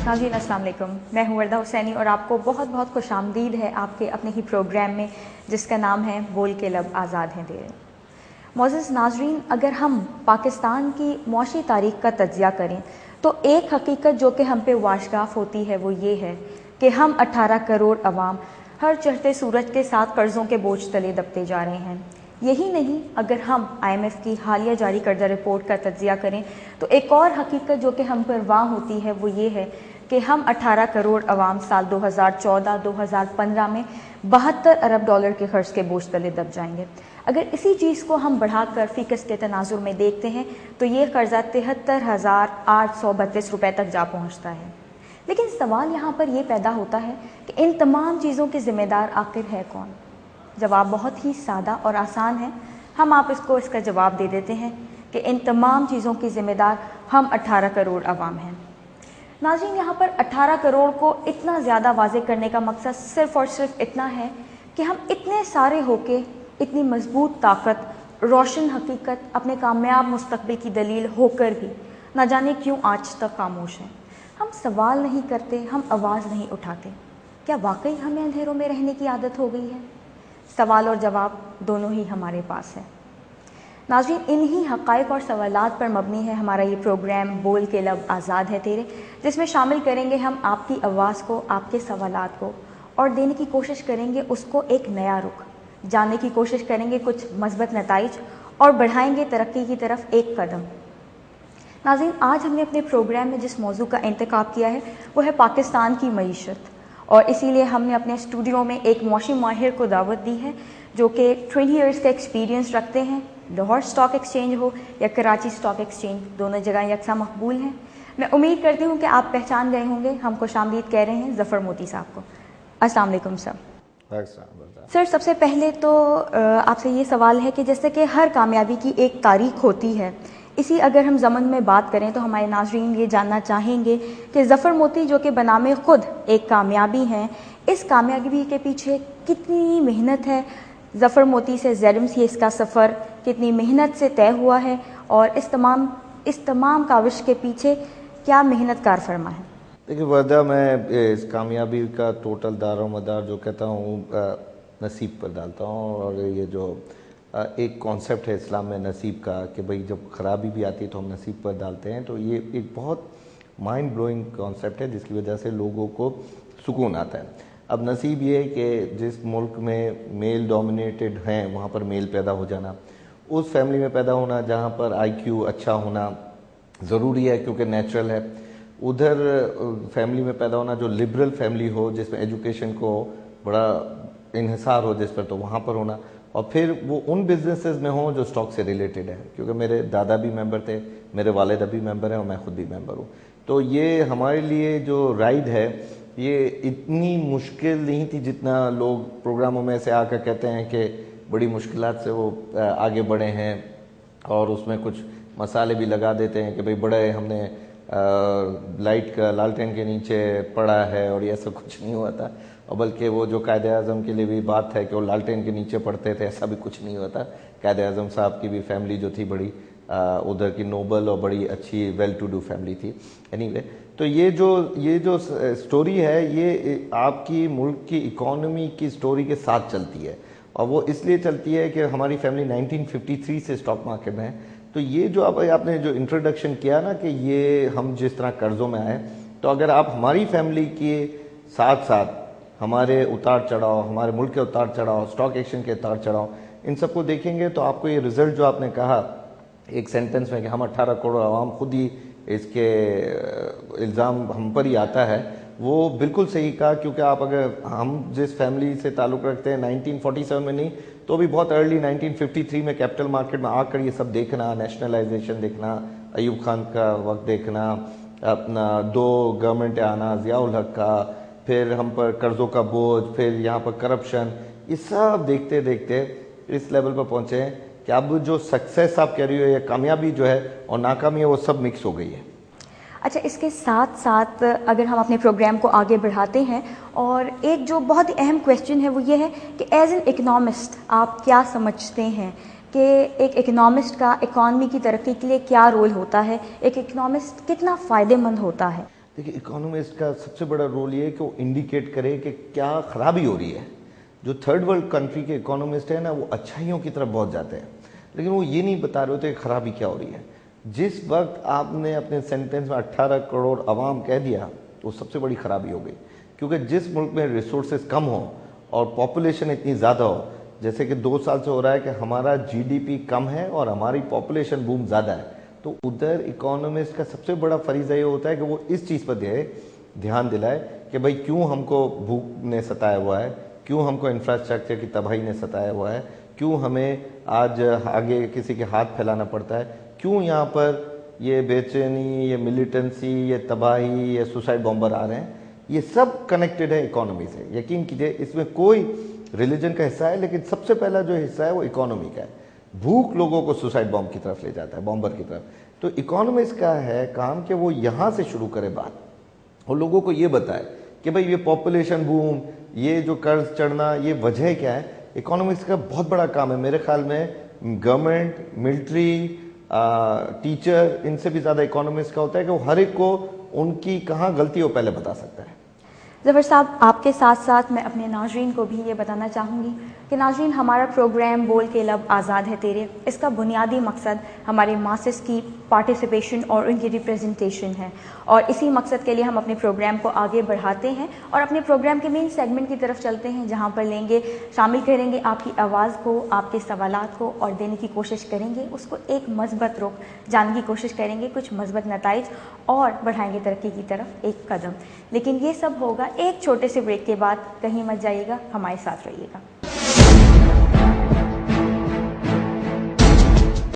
नाज़रीन अस्सलाम वालेकुम, मैं हूँ वर्दा हुसैनी और आपको बहुत बहुत खुश आमदीद है आपके अपने ही प्रोग्राम में जिसका नाम है बोल के लब आज़ाद हैं तेरे। मोअज़्ज़ज़ नाज़रीन, अगर हम पाकिस्तान की मुआशी तारीख़ का तज्ज़िया करें तो एक हकीकत जो कि हम पे वाशगाफ होती है वो ये है कि हम 18 करोड़ अवाम हर चढ़ते सूरज के साथ कर्ज़ों के बोझ तले दबते जा रहे हैं। यही नहीं, अगर हम IMF की हालिया जारी करदा रिपोर्ट का तज्ज़िया करें तो एक और हकीकत जो कि हम पर वाह होती है वो ये है कि हम 18 करोड़ अवाम साल 2014-2015 में 72 अरब डॉलर के खर्च के बोझ तले दब जाएंगे। अगर इसी चीज़ को हम बढ़ाकर फ़ीकस के तनाजुर में देखते हैं तो ये कर्जा 73,832 रुपये तक जा पहुँचता है। लेकिन सवाल यहाँ पर यह पैदा होता है कि इन तमाम चीज़ों के ज़िम्मेदार आखिर है कौन? जवाब बहुत ही सादा और आसान है। हम आप इसका जवाब दे देते हैं कि इन तमाम चीज़ों की ज़िम्मेदार हम 18 करोड़ अवाम हैं। नाज़रीन, यहाँ पर 18 करोड़ को इतना ज़्यादा वाज़ेह करने का मकसद सिर्फ़ और सिर्फ इतना है कि हम इतने सारे होके इतनी मजबूत ताकत, रोशन हकीकत, अपने कामयाब मुस्तक़बिल की दलील होकर भी न जाने क्यों आज तक खामोश हैं। हम सवाल नहीं करते, हम आवाज़ नहीं उठाते। क्या वाकई हमें अंधेरों में रहने की आदत हो गई है? सवाल और जवाब दोनों ही हमारे पास है। नाज़रीन, इन्हीं हक़ाइक़ और सवालात पर मबनी है हमारा ये प्रोग्राम बोल के लब आज़ाद है तेरे, जिसमें शामिल करेंगे हम आपकी आवाज़ को, आपके सवालात को, और देने की कोशिश करेंगे उसको एक नया रुख, जानने की कोशिश करेंगे कुछ मस्बत नताइज और बढ़ाएंगे तरक्की की तरफ एक कदम। नाज़रीन, आज हमने अपने प्रोग्राम में जिस मौजू का इंतखाब किया है वो है पाकिस्तान की मईशत, और इसीलिए हमने अपने स्टूडियो में एक मुआशी माहिर को दावत दी है जो कि 20 ईयर्स का एक्सपीरियंस रखते हैं। लाहौर स्टॉक एक्सचेंज हो या कराची स्टॉक एक्सचेंज, दोनों जगह यकसा मकबूल हैं। मैं उम्मीद करती हूँ कि आप पहचान गए होंगे, हम खुशामदीद कह रहे हैं ज़फ़र मोती साहब को। अस्सलाम वालेकुम सर। सर, सबसे पहले तो आपसे ये सवाल है कि जैसे कि हर कामयाबी की एक तारीख होती है, इसी अगर हम ज़मन में बात करें तो हमारे नाज़रीन ये जानना चाहेंगे कि ज़फ़र मोती जो कि बनामे ख़ुद एक कामयाबी हैं, इस कामयाबी के पीछे कितनी मेहनत है? ज़फ़र मोती से ZMCS का सफ़र कितनी मेहनत से तय हुआ है और इस तमाम काविश के पीछे क्या मेहनत कार फरमा है? देखिए वर्दा, मैं इस कामयाबी का टोटल दारोमदार जो कहता हूँ नसीब पर डालता हूँ। और ये जो एक कॉन्सेप्ट है इस्लाम में नसीब का कि भाई जब ख़राबी भी आती है तो हम नसीब पर डालते हैं, तो ये एक बहुत माइंड ब्लोइंग कॉन्सेप्ट है जिसकी वजह से लोगों को सुकून आता है। अब नसीब ये है कि जिस मुल्क में मेल डोमिनेटेड हैं वहाँ पर मेल पैदा हो जाना, उस फैमिली में पैदा होना जहाँ पर IQ अच्छा होना ज़रूरी है क्योंकि नेचुरल है, उधर फैमिली में पैदा होना जो लिबरल फैमिली हो जिसमें एजुकेशन को बड़ा इन्हिसार हो जिस पर, तो वहाँ पर होना, और फिर वो उन बिजनेसेस में हो जो स्टॉक से रिलेटेड है, क्योंकि मेरे दादा भी मेंबर थे, मेरे वालिद भी मेंबर हैं और मैं खुद भी मेंबर हूँ। तो ये हमारे लिए जो राइड है ये इतनी मुश्किल नहीं थी जितना लोग प्रोग्रामों में से आकर कहते हैं कि बड़ी मुश्किलात से वो आगे बढ़े हैं, और उसमें कुछ मसाले भी लगा देते हैं कि भाई बड़े हमने लाइट का लालटेन के नीचे पड़ा है, और ये ऐसा कुछ नहीं हुआ था। और बल्कि वो जो कायदे आज़म के लिए भी बात है कि वो लालटेन के नीचे पड़ते थे, ऐसा भी कुछ नहीं हुआ था। कायदे आज़म साहब की भी फैमिली जो थी बड़ी उधर की नोबल और बड़ी अच्छी वेल टू डू फैमिली थी। एनीवे, तो ये जो स्टोरी है ये आपकी मुल्क की इकॉनमी की स्टोरी के साथ चलती है, और वो इसलिए चलती है कि हमारी फैमिली 1953 से स्टॉक मार्केट में है। तो ये जो आपने जो इंट्रोडक्शन किया ना कि ये हम जिस तरह कर्ज़ों में आए, तो अगर आप हमारी फैमिली के साथ साथ हमारे उतार चढ़ाव, हमारे मुल्क के उतार चढ़ाव, स्टॉक एक्सचेंज के उतार चढ़ाव, इन सबको देखेंगे तो आपको ये रिज़ल्ट जो आपने कहा एक सेंटेंस में कि हम 18 करोड़ आवाम खुद ही इसके इल्ज़ाम हम पर ही आता है, वो बिल्कुल सही कहा। क्योंकि आप अगर हम जिस फैमिली से ताल्लुक़ रखते हैं 1947 में नहीं तो भी बहुत अर्ली 1953 में कैपिटल मार्केट में आकर ये सब देखना, नेशनलाइजेशन देखना, अयूब खान का वक्त देखना, अपना 2 गवर्नमेंट आना, ज़ियाउल हक का, फिर हम पर कर्ज़ों का बोझ, फिर यहाँ पर करप्शन, ये सब देखते देखते इस लेवल पर पहुँचे हैं कि अब जो सक्सेस आप कह रही हो या कामयाबी जो है और नाकामी है वो सब मिक्स हो गई है। अच्छा, इसके साथ साथ अगर हम अपने प्रोग्राम को आगे बढ़ाते हैं, और एक जो बहुत ही अहम क्वेश्चन है वो ये है कि एज एन इकनॉमिस्ट आप क्या समझते हैं कि एक इकनॉमिस्ट का इकॉनमी की तरक्की के लिए क्या रोल होता है? एक इकनॉमिस्ट कितना फ़ायदेमंद होता है? देखिए इकोनॉमिस्ट का सबसे बड़ा रोल ये है कि वो इंडिकेट करे कि क्या खराबी हो रही है। जो थर्ड वर्ल्ड कंट्री के इकोनॉमिस्ट हैं ना, वो अच्छाइयों की तरफ बहुत जाते हैं, लेकिन वो ये नहीं बता रहे होते कि खराबी क्या हो रही है। जिस वक्त आपने अपने सेंटेंस में 18 करोड़ आवाम कह दिया तो सबसे बड़ी खराबी हो गई, क्योंकि जिस मुल्क में रिसोर्सेज कम हो और पॉपुलेशन इतनी ज़्यादा हो, जैसे कि 2 साल से हो रहा है कि हमारा जीडीपी कम है और हमारी पॉपुलेशन बूम ज़्यादा है, तो उधर इकोनॉमिस्ट का सबसे बड़ा फरीज़ा ये होता है कि वो इस चीज़ पर ध्यान दिलाए कि भाई क्यों हमको भूख ने सताया हुआ है, क्यों हमको इंफ्रास्ट्रक्चर की तबाही ने सताया हुआ है, क्यों हमें आज आगे किसी के हाथ फैलाना पड़ता है, क्यों यहाँ पर ये बेचैनी, ये मिलिटेंसी, ये तबाही, ये सुसाइड बॉम्बर आ रहे हैं। ये सब कनेक्टेड है इकोनॉमी से। यकीन कीजिए इसमें कोई रिलीजन का हिस्सा है, लेकिन सबसे पहला जो हिस्सा है वो इकोनॉमी का है। भूख लोगों को सुसाइड बॉम्ब की तरफ ले जाता है, बॉम्बर की तरफ। तो इकोनॉमिस्ट का है काम कि वो यहाँ से शुरू करे बात और लोगों को ये बताए कि भाई ये पॉपुलेशन बूम, ये जो कर्ज चढ़ना, ये वजह क्या है। इकोनॉमिक्स का बहुत बड़ा काम है मेरे ख्याल में। गवर्नमेंट, मिलिट्री, टीचर, इनसे भी ज़्यादा इकोनॉमिक्स का होता है कि वो हर एक को उनकी कहाँ गलती हो पहले बता सकता है। ज़फ़र साहब, आपके साथ साथ मैं अपने नाज़रीन को भी ये बताना चाहूँगी कि नाज़रीन, हमारा प्रोग्राम बोल के लब आज़ाद है तेरे, इसका बुनियादी मकसद हमारे मासेस की पार्टिसिपेशन और उनकी रिप्रेजेंटेशन है, और इसी मकसद के लिए हम अपने प्रोग्राम को आगे बढ़ाते हैं और अपने प्रोग्राम के मेन सेगमेंट की तरफ चलते हैं, जहाँ पर शामिल करेंगे आपकी आवाज़ को, आपके सवालात को, और देने की कोशिश करेंगे उसको एक मस्बत रुख, जानने की कोशिश करेंगे कुछ मस्बत नताइज, और बढ़ाएंगे तरक्की की तरफ एक कदम। लेकिन ये सब होगा एक छोटे से ब्रेक के बाद। कहीं मत जाइएगा, हमारे साथ रहिएगा।